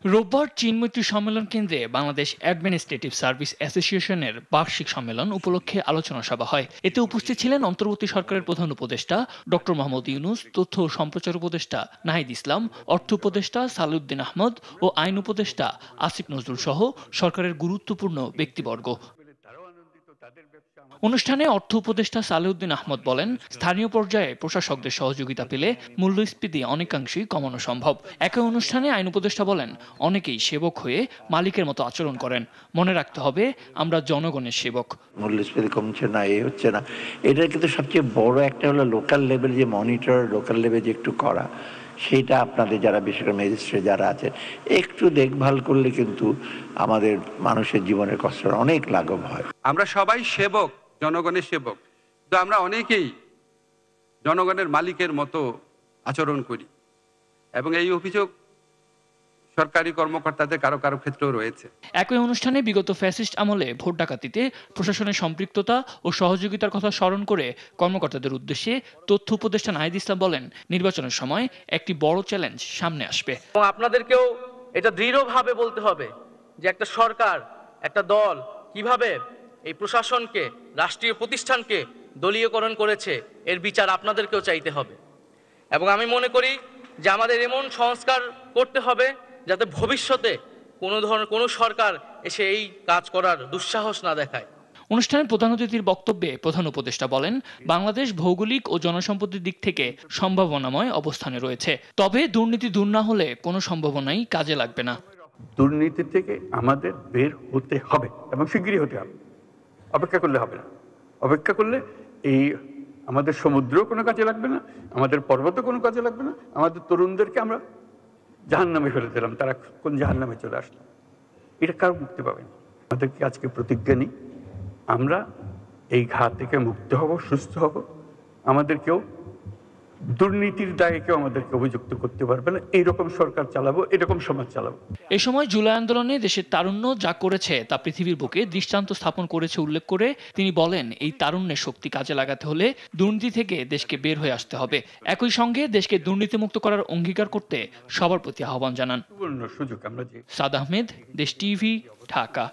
রোববার চীন-মৈত্রী সম্মেলন কেন্দ্রে বাংলাদেশ অ্যাডমিনিস্ট্রেটিভ সার্ভিস অ্যাসোসিয়েশনের বার্ষিক সম্মেলন উপলক্ষে আলোচনা সভা হয়। এতে উপস্থিত ছিলেন অন্তর্বর্তী সরকারের প্রধান উপদেষ্টা ডক্টর মোহাম্মদ ইউনূস, তথ্য ও সম্প্রচার উপদেষ্টা নাহিদ ইসলাম, অর্থ উপদেষ্টা সালেউদ্দিন আহমদ ও আইন উপদেষ্টা আসিফ নজরুল সহ সরকারের গুরুত্বপূর্ণ ব্যক্তিবর্গ। অনুষ্ঠানে অর্থ উপদেষ্টা সালেউদ্দিন আহমদ বলেন, স্থানীয় পর্যায়ে প্রশাসকদের সহযোগিতা পেলে মূল্যস্ফীতি অনেকাংশেই কমানো সম্ভব। একই অনুষ্ঠানে আইন উপদেষ্টা বলেন, অনেকেই সেবক হয়ে মালিকের মতো আচরণ করেন। মনে রাখতে হবে, আমরা জনগণের সেবক। মূল্যস্ফীতি কমছে না, হচ্ছে না, এটা কিন্তু সবচেয়ে বড় একটা হলো লোকাল লেভেল যে মনিটর, লোকাল লেভেল যে একটু করা, সেটা আপনাদের যারা বিশেষ করে ম্যাজিস্ট্রেট যারা আছে একটু দেখভাল করলে কিন্তু আমাদের মানুষের জীবনের কষ্ট অনেক লাঘব হয়। আমরা সবাই সেবক, জনগণের সেবক, তো আমরা অনেকেই জনগণের মালিকের মতো আচরণ করি এবং এই অভিযোগ সরকারি কর্মকর্তাদের কারো কারো ক্ষেত্রেও রয়েছে। একই অনুষ্ঠানে বিগত ফ্যাসিস্ট আমলে ভোট ডাকাতিতে প্রশাসনের সম্পৃক্ততা ও সহযোগিতার কথা স্মরণ করে কর্মকর্তাদের উদ্দেশ্যে তথ্য উপদেষ্টা নাহিদ ইসলাম বলেন, নির্বাচনের সময় একটি বড় চ্যালেঞ্জ সামনে আসবে এবং আপনাদেরকেও এটা দৃঢ়ভাবে বলতে হবে যে একটা সরকার, একটা দল কিভাবে এই প্রশাসনকে, রাষ্ট্রীয় প্রতিষ্ঠানকে দলীয়করণ করেছে, এর বিচার আপনাদেরকেও চাইতে হবে। এবং আমি মনে করি যে আমাদের এমন সংস্কার করতে হবে যাতে ভবিষ্যতে কোনো সরকার এসে এই কাজ করার দুঃসাহস না দেখায়। অনুষ্ঠানের প্রধান অতিথির বক্তব্যে প্রধান উপদেষ্টা বলেন, বাংলাদেশ ভৌগোলিক ও জনসম্পদের দিক থেকে সম্ভাবনাময় অবস্থানে রয়েছে। তবে দুর্নীতি দূর না হলে কোনো সম্ভাবনাই কাজে লাগবে না। দুর্নীতি থেকে আমাদের বের হতে হবে এবং শিগগিরই হতে হবে। অপেক্ষা করলে হবে না। অপেক্ষা করলে এই আমাদের সমুদ্রও কোনো কাজে লাগবে না, আমাদের পর্বতও কোনো কাজে লাগবে না, আমাদের তরুণদেরকে আমরা জাহান্নামে ফেলে দিলাম, তারা কোন জাহান্নামে চলে আসলো, এটা কারো মুক্তি পাবে না। আমাদেরকে আজকে প্রতিজ্ঞা নিই, আমরা এই ঘাত থেকে মুক্ত হব, সুস্থ হব। আমাদের কেউ দুর্নীতির দায়ে কেউ আমাদেরকে অভিযুক্ত করতে পারবে না। এইরকম সরকার চালাবো, এরকম সমাজ চালাবো। এ সময় জুলাই আন্দোলনে দেশের তারুণ্য যা করেছে তা পৃথিবীর বুকে দৃষ্টান্ত স্থাপন করেছে উল্লেখ করে তিনি বলেন, এই তারুণ্যের শক্তি কাজে লাগাতে হলে দুর্নীতি থেকে দেশকে বের হয়ে আসতে হবে। একই সঙ্গে দেশকে দুর্নীতিমুক্ত করার অঙ্গীকার করতে সবার প্রতি আহ্বান জানান। সুবর্ণ সুযোগ আমরা যে সাদ আহমেদ, দেশ টিভি, ঢাকা।